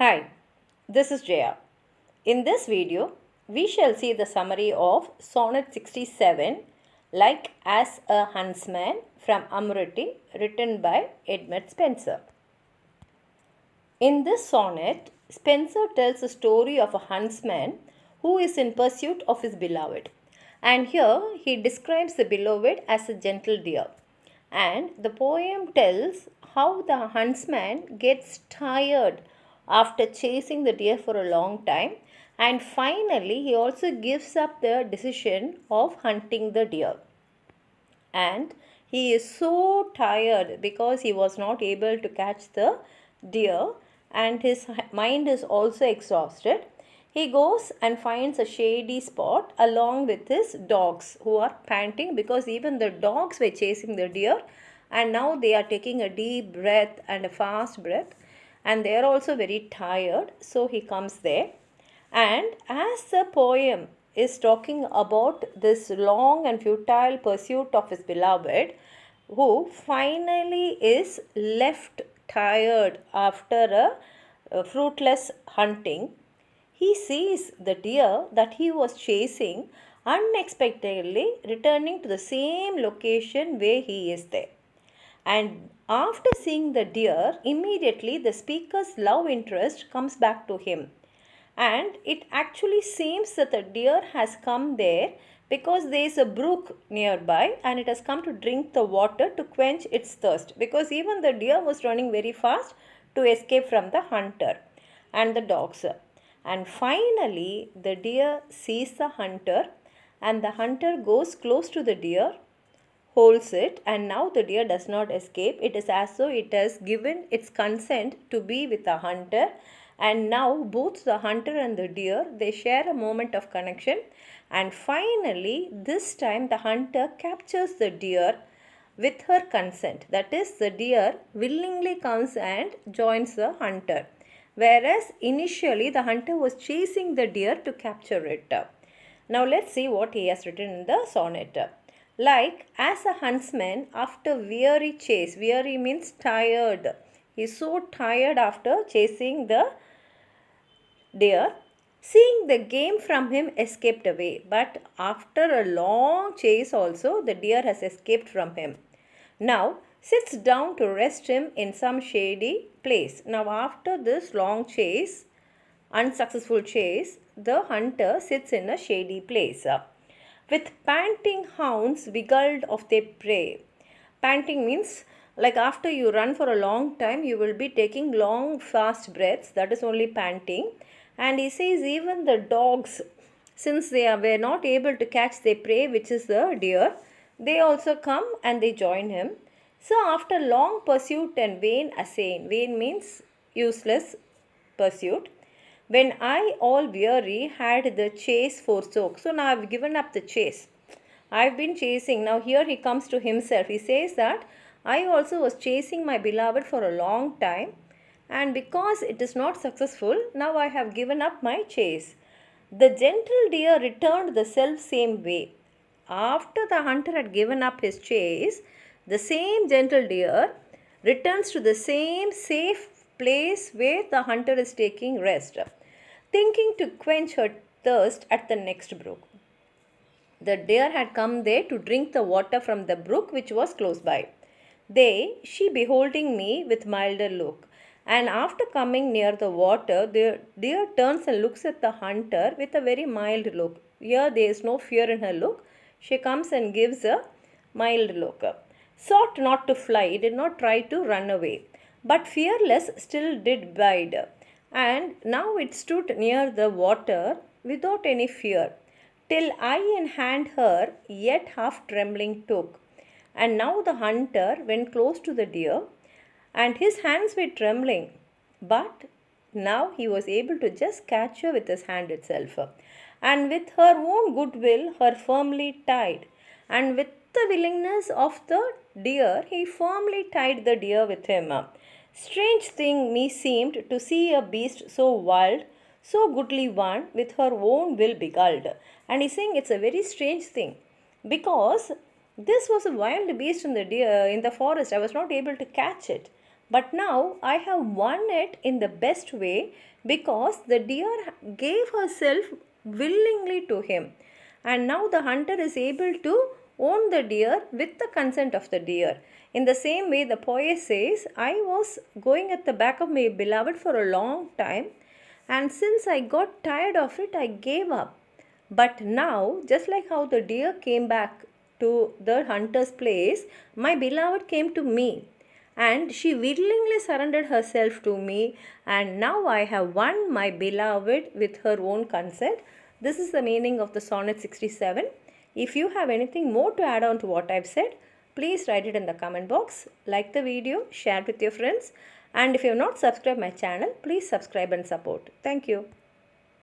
Hi, this is Jaya. In this video, we shall see the summary of Sonnet 67, Like as a Huntsman from Amoretti, written by Edmund Spenser. In this sonnet, Spenser tells the story of a huntsman who is in pursuit of his beloved. And here he describes the beloved as a gentle deer. And the poem tells how the huntsman gets tired after chasing the deer for a long time, and finally he also gives up the decision of hunting the deer. And he is so tired because he was not able to catch the deer, and his mind is also exhausted. He goes and finds a shady spot along with his dogs who are panting because even the dogs were chasing the deer, and now they are taking a deep breath and a fast breath, and they are also very tired. So he comes there, and as the poem is talking about this long and futile pursuit of his beloved, who finally is left tired after a fruitless hunting, he sees the deer that he was chasing unexpectedly returning to the same location where he is there. And after seeing the deer, immediately the speaker's love interest comes back to him. And it actually seems that the deer has come there because there is a brook nearby and it has come to drink the water to quench its thirst, because even the deer was running very fast to escape from the hunter and the dogs. And finally the deer sees the hunter, and the hunter goes close to the deer, holds it, and now the deer does not escape. It is as though it has given its consent to be with the hunter, and now both the hunter and the deer, they share a moment of connection. And finally this time the hunter captures the deer with her consent. That is, the deer willingly comes and joins the hunter, whereas initially the hunter was chasing the deer to capture it. Now let's see what he has written in the sonnet. Like as a huntsman after weary chase. Weary means tired. He is so tired after chasing the deer. Seeing the game from him escaped away. But after a long chase also, the deer has escaped from him. Now sits down to rest him in some shady place. Now after this long chase, unsuccessful chase, the hunter sits in a shady place. With panting hounds beguiled of their prey. Panting means like after you run for a long time, you will be taking long fast breaths. That is only panting. And he says even the dogs, since were not able to catch their prey, which is the deer, they also come and they join him. So after long pursuit and vain assay, vain means useless pursuit, when I all weary had the chase forsook. So now I've given up the chase. I've been chasing. Now here he comes to himself. He says that I also was chasing my beloved for a long time, and because it is not successful, now I have given up my chase. The gentle deer returned the self same way. After the hunter had given up his chase, the same gentle deer returns to the same safe place where the hunter is taking rest, thinking to quench her thirst at the next brook. The deer had come there to drink the water from the brook which was close by. She beholding me with milder look. And after coming near the water, the deer turns and looks at the hunter with a very mild look. Here there is no fear in her look. She comes and gives a mild look. Sought not to fly, did not try to run away, but fearless still did bide. And now it stood near the water without any fear, till I in hand her yet half trembling took. And now the hunter went close to the deer, and his hands were trembling, but now he was able to just catch her with his hand itself. And with her own goodwill, her firmly tied. And with the willingness of the deer, he firmly tied the deer with him. Strange thing me seemed to see a beast so wild, so goodly one, with her own will beguiled. And he's saying it's a very strange thing, because this was a wild beast in the forest. I was not able to catch it. But now I have won it in the best way because the deer gave herself willingly to him. And now the hunter is able to own the deer with the consent of the deer. In the same way, the poet says, I was going at the back of my beloved for a long time, and since I got tired of it, I gave up. But now, just like how the deer came back to the hunter's place, my beloved came to me, and she willingly surrendered herself to me, and now I have won my beloved with her own consent. This is the meaning of the Sonnet 67. If you have anything more to add on to what I've said, please write it in the comment box. Like the video, share it with your friends, and if you have not subscribed my channel, please subscribe and support. Thank you.